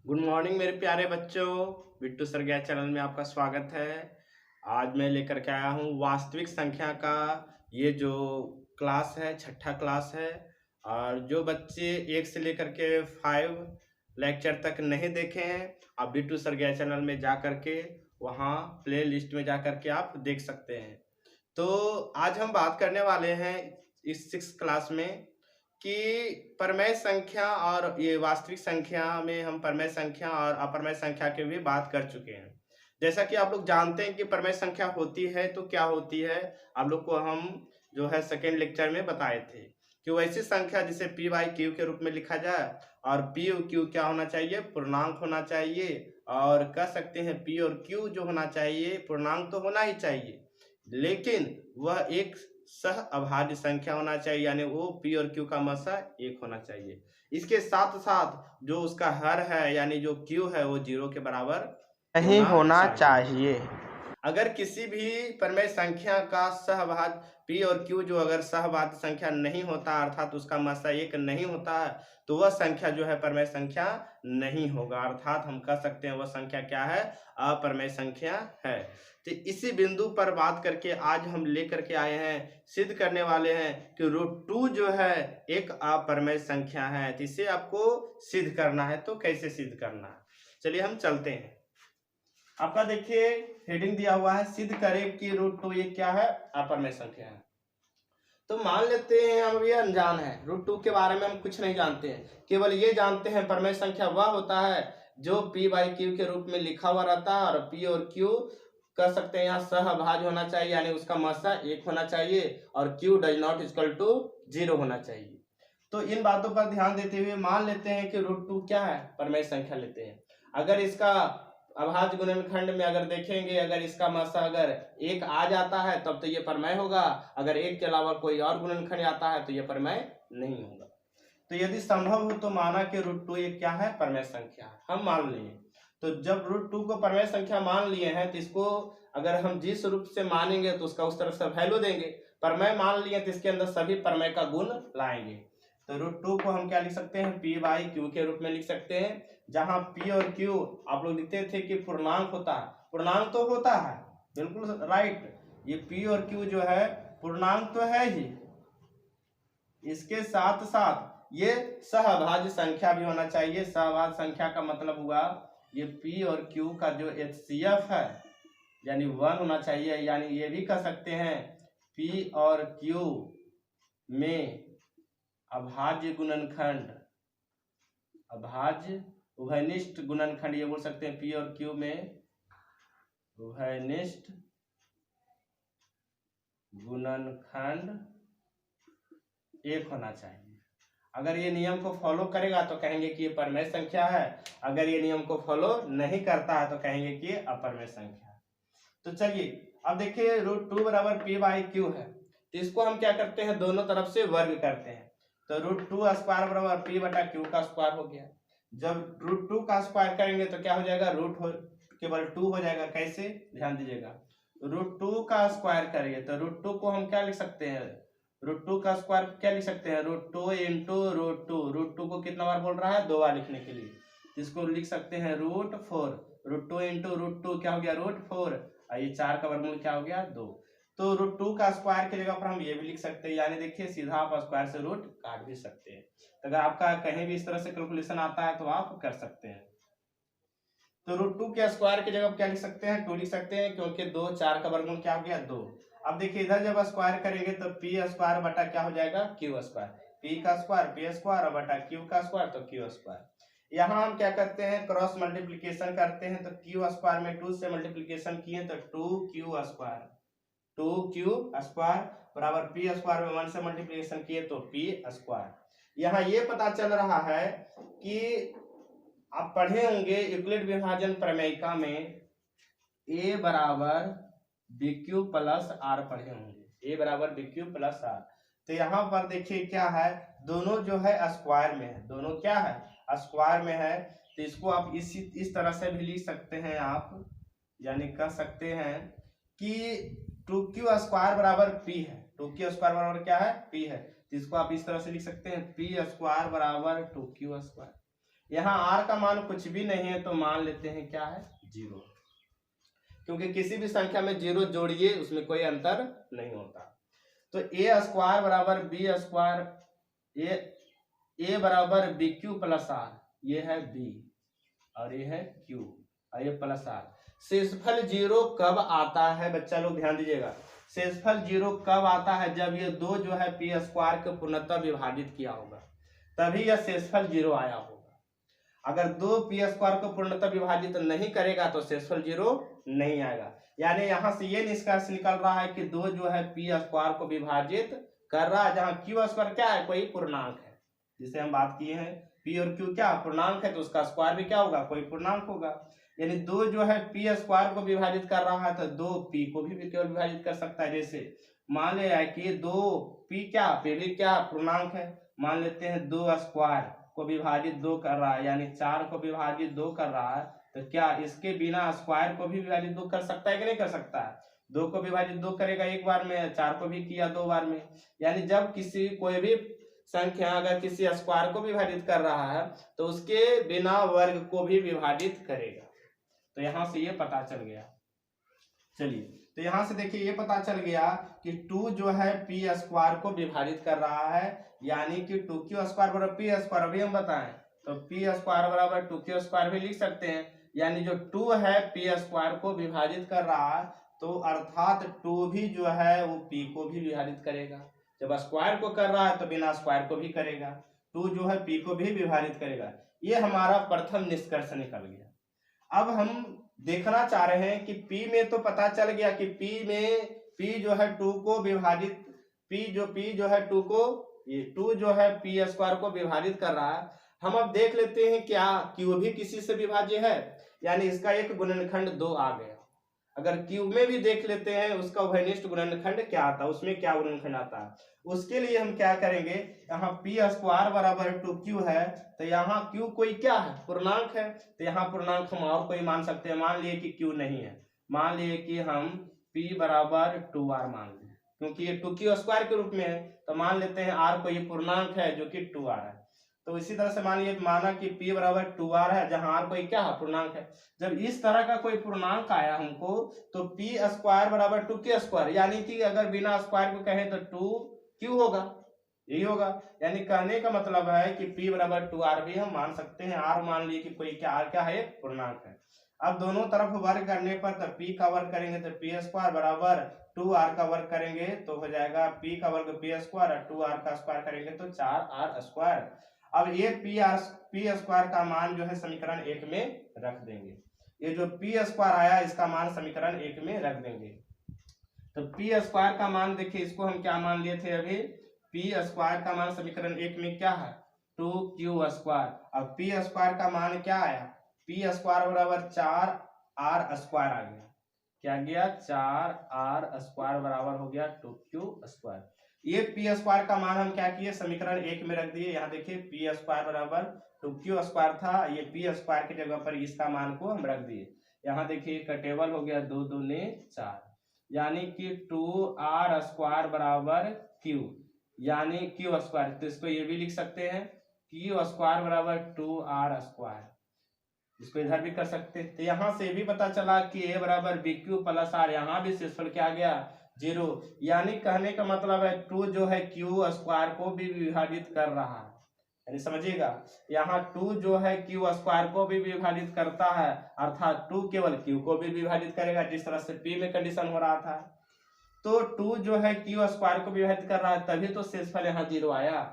Good morning मेरे प्यारे बच्चों। बिट्टू सर गया चैनल में आपका स्वागत है। आज मैं लेकर के आया हूँ वास्तविक संख्या का ये जो क्लास है, छठा क्लास है। और जो बच्चे 1 से लेकर के 5 लेक्चर तक नहीं देखे हैं, आप बिट्टू सर गया चैनल में जा कर के वहाँ प्ले लिस्ट में जा कर के आप देख सकते हैं। तो आज हम बात करने वाले हैं इस 6 क्लास में कि परमेय संख्या और ये वास्तविक संख्या में हम परमेय संख्या और अपरमेय संख्या की भी बात कर चुके हैं। जैसा कि आप लोग जानते हैं कि परमेय संख्या होती है तो क्या होती है, आप लोग को हम जो है सेकेंड लेक्चर में बताए थे कि वैसी संख्या जिसे पी बाई क्यू के रूप में लिखा जाए और पी और क्यू क्या होना चाहिए, पूर्णांक होना चाहिए। और कह सकते हैं पी और क्यू जो होना चाहिए पूर्णांक तो होना ही चाहिए, लेकिन वह एक सह अभाज्य संख्या होना चाहिए, यानी वो पी और क्यू का मसा एक होना चाहिए। इसके साथ साथ जो उसका हर है यानी जो क्यू है वो 0 के बराबर नहीं होना चाहिए। चाहिए। अगर किसी भी परमेय संख्या का सहभाज्य पी और क्यू जो अगर सहभाज्य संख्या नहीं होता अर्थात उसका मसा एक नहीं होता है तो वह संख्या जो है परमेय संख्या नहीं होगा, अर्थात हम कह सकते हैं वह संख्या क्या है, अपरमेय संख्या है। तो इसी बिंदु पर बात करके आज हम लेकर के आए हैं, सिद्ध करने वाले हैं कि √2 जो है एक अपरमेय संख्या है। तो इसे आपको सिद्ध करना है, तो कैसे सिद्ध करना है, चलिए हम चलते हैं। आपका देखिए हेडिंग दिया हुआ है, सिद्ध करें कि √2 ये क्या है, अपरमेय संख्या है। तो मान लेते हैं हम ये अनजान है, √2 के बारे में हम कुछ नहीं जानते हैं, केवल ये जानते हैं परमेय संख्या वह होता है जो पी बाई क्यू के रूप में लिखा हुआ रहता है और पी और क्यू कह सकते हैं यहाँ सहभाज्य होना चाहिए, यानी उसका मसा एक होना चाहिए और Q does not equal to 0 होना चाहिए। तो इन बातों पर ध्यान देते हुए मान लेते हैं कि √2 क्या है, परमेय संख्या लेते हैं। अगर इसका अभाज्य गुणनखंड में अगर देखेंगे, अगर इसका मसा अगर 1 आ जाता है तब तो ये परमेय होगा, अगर 1 के अलावा कोई और गुणनखंड आता है तो ये परमेय नहीं होगा। तो यदि संभव हो तो माना कि √2 ये क्या है, परमेय संख्या है, हम मान लिए। तो जब √2 को परमेय संख्या मान लिए हैं तो इसको अगर हम जिस रूप से मानेंगे तो उसका उस तरफ से वैल्यू देंगे। परमेय मान लिए तो इसके अंदर सभी परमेय का गुण लाएंगे। तो √2 को हम क्या लिख सकते हैं, पी बाई क्यू के रूप में लिख सकते हैं, जहां पी और क्यू आप लोग लिखते थे कि पूर्णांक होता है, पूर्णांक तो होता है, बिल्कुल राइट, ये पी और क्यू जो है पूर्णांक तो है ही, इसके साथ साथ ये सहभाज्य संख्या भी होना चाहिए। सहभाज्य संख्या का मतलब हुआ ये पी और क्यू का जो HCF है यानी 1 होना चाहिए, यानी ये भी कह सकते हैं पी और क्यू में अभाज्य गुणनखंड, अभाज्य उभयनिष्ठ गुणनखंड, ये बोल सकते हैं पी और क्यू में उभयनिष्ठ गुणनखंड एक होना चाहिए। अगर ये नियम को फॉलो करेगा तो कहेंगे कि ये परमेय संख्या है, अगर ये नियम को फॉलो नहीं करता है तो कहेंगे कि ये अपरमेय संख्या है। तो चलिए अब देखिए √2 बराबर पी बाई क्यू है, तो इसको हम क्या करते हैं, दोनों तरफ से वर्ग करते हैं। तो √2 स्क्वायर बराबर पी बटा क्यू का स्क्वायर हो गया। जब √2 का स्क्वायर करेंगे तो क्या हो जाएगा, केवल 2 हो जाएगा। कैसे, ध्यान दीजिएगा, √2 का स्क्वायर करेंगे तो √2 को हम क्या लिख सकते हैं, √2 का स्क्वायर क्या लिख सकते हैं, √2 इंटू √2, √2 को कितना बार बोल रहा है, 2 बार लिखने के लिए, इसको लिख सकते हैं √4, √2 इंटू √2 क्या हो गया, √4, ये 4 का वर्गमूल क्या हो गया, 2। तो √2 का स्क्वायर की जगह पर हम ये भी लिख सकते हैं, यानी देखिए सीधा आप स्क्वायर से रूट काट भी सकते हैं। तो अगर आपका कहीं भी इस तरह से कैलकुलेशन आता है तो आप कर सकते हैं। तो √2 के स्क्वायर की जगह क्या लिख सकते हैं, 2 लिख सकते हैं, क्योंकि 2 4 का वर्गमूल क्या हो गया, 2। अब देखिए इधर जब स्क्वायर करेंगे तो पी स्क्वायर बटा क्या हो जाएगा, क्यू स्क्वायर, पी का स्क्वायर पी स्क्वायर बटा क्यू का स्क्वायर तो क्यू स्क्वायर। यहाँ हम क्या करते हैं, क्रॉस मल्टीप्लीकेशन करते हैं, तो क्यू स्क्वायर में 2 से मल्टीप्लीकेशन किए तो 2q स्क्वायर, 2q स्क्वायर बराबर पी स्क्वायर में 1 से मल्टीप्लीकेशन किए तो पी स्क्वायर। यहाँ ये पता चल रहा है कि आप पढ़े होंगे यूक्लिड विभाजन प्रमेयिका में a बराबर BQ प्लस आर पढ़े होंगे, a बराबर BQ प्लस आर। तो यहाँ पर देखिए क्या है, दोनों जो है स्क्वायर में है, दोनों क्या है, स्क्वायर में है। तो इसको आप इस तरह से भी लिख सकते हैं आप, यानी कह सकते हैं कि 2q स्क्वायर बराबर p है, 2q स्क्वायर बराबर क्या है, p है। तो इसको आप इस तरह से लिख सकते हैं p स्क्वायर बराबर 2q स्क्वायर। यहाँ आर का मान कुछ भी नहीं है तो मान लेते हैं क्या है 0, क्योंकि किसी भी संख्या में 0 जोड़िए उसमें कोई अंतर नहीं होता। तो ए स्क्वायर बराबर बी स्क्वायर, ए बराबर बी क्यू प्लस आर, ये है बी और ये है क्यू और ये प्लस आर। शेषफल 0 कब आता है बच्चा लोग ध्यान दीजिएगा, शेषफल 0 कब आता है, जब ये दो जो है पी स्क्वायर को पूर्णतः विभाजित किया होगा तभी यह शेषफल 0 आया होगा। अगर दो पी स्क्वायर को पूर्णतः विभाजित नहीं करेगा तो शेषफल 0 नहीं आएगा। यानी यहाँ से ये निष्कर्ष निकल रहा है कि दो जो है पी स्क्वायर को विभाजित कर रहा है, जहाँ क्यू स्क्वायर क्या है, कोई पूर्णांक है, जिसे हम बात किए हैं पी और क्यू क्या पूर्णांक है, तो उसका स्क्वायर भी क्या होगा, कोई पूर्णांक होगा। यानी दो जो है पी स्क्वायर को विभाजित कर रहा है तो दो पी को भी केवल विभाजित कर सकता है। जैसे मान लिया कि दो पी क्या पी क्या पूर्णांक है, मान लेते हैं 2 स्क्वायर को विभाजित 2 कर रहा है, यानी 4 को विभाजित 2 कर रहा है, तो क्या इसके बिना स्क्वायर को भी विभाजित 2 कर सकता है कि नहीं कर सकता है। 2 को विभाजित 2 करेगा एक बार में, 4 को भी किया 2 बार में। यानी जब किसी कोई भी संख्या अगर किसी स्क्वायर को विभाजित कर रहा है तो उसके बिना वर्ग को भी विभाजित करेगा। तो यहां से ये पता चल गया। चलिए तो यहां से देखिए ये पता चल गया कि 2 जो है पी स्क्वायर को विभाजित कर रहा है, यानी कि 2q स्क्वायर बराबर पी स्क्वायर, अभी हम बताएं तो पी स्क्वायर बराबर 2q स्क्वायर भी लिख सकते हैं। यानी जो 2 है पी स्क्वायर को विभाजित कर रहा है तो अर्थात 2 भी जो है वो पी को भी विभाजित करेगा। जब स्क्वायर को कर रहा है तो बिना स्क्वायर को भी करेगा, 2 जो है पी को भी विभाजित करेगा। ये हमारा प्रथम निष्कर्ष निकल गया। अब हम देखना चाह रहे हैं कि P में तो पता चल गया कि P में P जो है 2 को विभाजित, P जो है 2 को, ये 2 जो है P स्क्वायर को विभाजित कर रहा है। हम अब देख लेते हैं क्या Q भी किसी से विभाज्य है, यानी इसका एक गुणनखंड 2 आ गया। अगर Q में भी देख लेते हैं उसका उभयनिष्ठ गुणनखंड क्या आता है, उसमें क्या गुणनखंड आता है, उसके लिए हम क्या करेंगे, यहाँ पी स्क्वायर बराबर 2q है तो यहाँ q कोई क्या है, पूर्णांक है, तो यहाँ पूर्णांक हम और कोई मान सकते हैं। मान लिए कि q नहीं है, मान लिए कि हम p बराबर 2r मान लें, क्योंकि ये 2q स्क्वायर के रूप में है तो मान लेते हैं r को ये पूर्णांक है जो कि 2r है। तो इसी तरह से मान लिए माना कि p बराबर 2r है जहां r कोई क्या है, पूर्णांक है। जब इस तरह का कोई पूर्णांक आया हमको तो p स्क्वायर बराबर 2q स्क्वायर, यानी कि अगर बिना स्क्वायर को कहें तो 2q होगा, यही होगा। यानी कहने का मतलब है कि p बराबर 2r भी हम मान सकते हैं। r मान लिए कि कोई क्या r क्या है, पूर्णांक है। अब दोनों तरफ वर्ग करने पर तो p का वर्ग करेंगे तो p स्क्वायर बराबर 2r का वर्ग करेंगे तो हो जाएगा p का वर्ग p स्क्वायर और 2r का स्क्वायर करेंगे तो 4r स्क्वायर। अब ये p स्क्वायर का मान जो है समीकरण 1 में रख देंगे। ये जो p स्क्वायर आया इसका मान समीकरण 1 में रख देंगे। तो p स्क्वायर का मान देखिए, इसको हम क्या मान लिए थे अभी, p स्क्वायर का मान समीकरण 1 में क्या है 2q स्क्वायर। अब p स्क्वायर का मान क्या आया, p स्क्वायर बराबर 4r स्क्वायर आ गया, क्या गया 4r स्क्वायर बराबर हो गया 2q स्क्वायर। ये पी स्क्वायर का मान हम क्या किए, समीकरण 1 में रख दिए। यहाँ देखिए पी स्क्वायर बराबर 2q स्क्वायर था, ये पी स्क्वायर की जगह पर इसका मान को हम रख दिए। यहाँ देखिए का टेबल हो गया 2 दूने 4, यानी कि 2r स्क्वायर बराबर q, यानी q स्क्वायर, तो इसको ये भी लिख सकते हैं q स्क्वायर बराबर 2r स्क्वायर, इसको इधर भी कर सकते हैं। तो यहाँ से भी पता चला कि a बराबर बी क्यू प्लस आर, यहाँ भी शेषफल क्या आ गया 0। यानी कहने का मतलब है 2 जो है क्यू स्क्वायर को भी विभाजित कर रहा है, यानी समझिएगा यहाँ 2 जो है क्यू स्क्वायर को भी विभाजित करता है, अर्थात 2 केवल क्यू को भी विभाजित करेगा, जिस तरह से p में कंडीशन हो रहा था। तो 2 जो है क्यू स्क्वायर को विभाजित कर रहा है तभी तो शेषफल यहाँ 0 आया।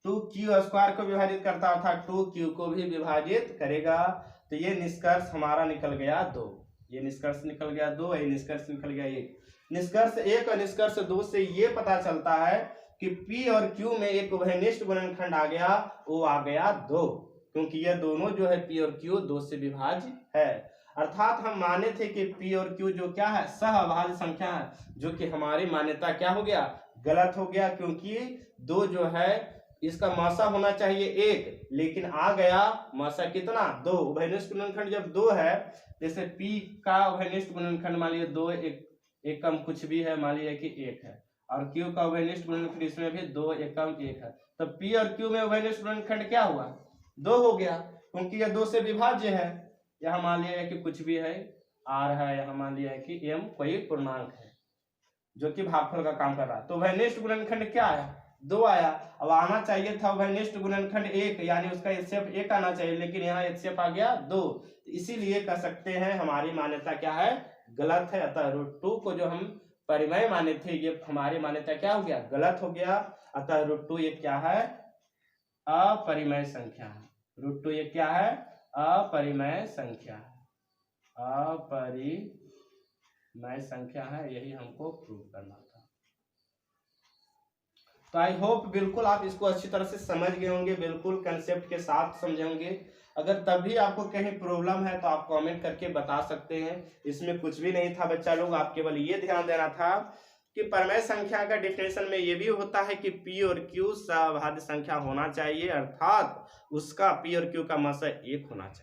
2q स्क्वायर को विभाजित करता था 2q को भी विभाजित करेगा। तो ये निष्कर्ष हमारा निकल गया 2, ये निष्कर्ष निकल गया 2, ये निष्कर्ष निकल गया 1। निष्कर्ष 1 और निष्कर्ष 2 से ये पता चलता है कि p और q में एक उभयनिष्ठ गुणनखंड आ गया, वो आ गया 2, क्योंकि ये दोनों जो है p और q 2 से विभाज्य है। अर्थात हम माने थे कि p और q जो क्या है, सहअभाज्य संख्या है, जो कि हमारी मान्यता क्या हो गया, गलत हो गया, क्योंकि 2 जो है इसका मासा होना चाहिए 1, लेकिन आ गया मासा कितना 2। उभयनिष्ठ गुणनखंड जब 2 है, जैसे p का उभयनिष्ठ गुणनखंड मान लीजिए 2, एक कम कुछ भी है, मान लीजिए कि 1 है, और q का उभयनिष्ठ गुणनखंड इसमें भी 2 1 कम 1 है, तो p और q में उभयनिष्ठ गुणनखंड क्या हुआ, 2 हो गया, क्योंकि यह 2 से विभाज्य है। यहाँ मान लिया है कि कुछ भी है, r है, यहाँ मान लिया है कि m कोई पूर्णांक है जो कि भागफल का काम कर रहा है। तो वैनिष्ठ गुणनखंड क्या आया? 2 आया। अब आना चाहिए था वैनिष्ठ गुणनखंड 1, यानी उसका एचसीएफ 1 आना चाहिए, लेकिन यहाँ एचसीएफ आ गया 2। इसीलिए कह सकते हैं हमारी मान्यता क्या है? गलत है। अतः √2 को जो हम परिमेय माने थे, ये हमारी मान्यता क्या हो गया? गलत हो गया। अतः √2 ये क्या है? अपरिमेय संख्या है। √2 ये क्या है? अपरिमेय संख्या है। अपरिमेय संख्या है, यही हमको प्रूव करना था। तो आई होप बिल्कुल आप इसको अच्छी तरह से समझ गए होंगे, बिल्कुल कंसेप्ट के साथ समझे होंगे। अगर तभी आपको कहीं प्रॉब्लम है तो आप कमेंट करके बता सकते हैं। इसमें कुछ भी नहीं था बच्चा लोग, आप केवल ये ध्यान देना था कि परिमेय संख्या का डिफिनेशन में ये भी होता है कि p और q सभाज्य संख्या होना चाहिए, अर्थात उसका p और q का मसा 1 होना चाहिए।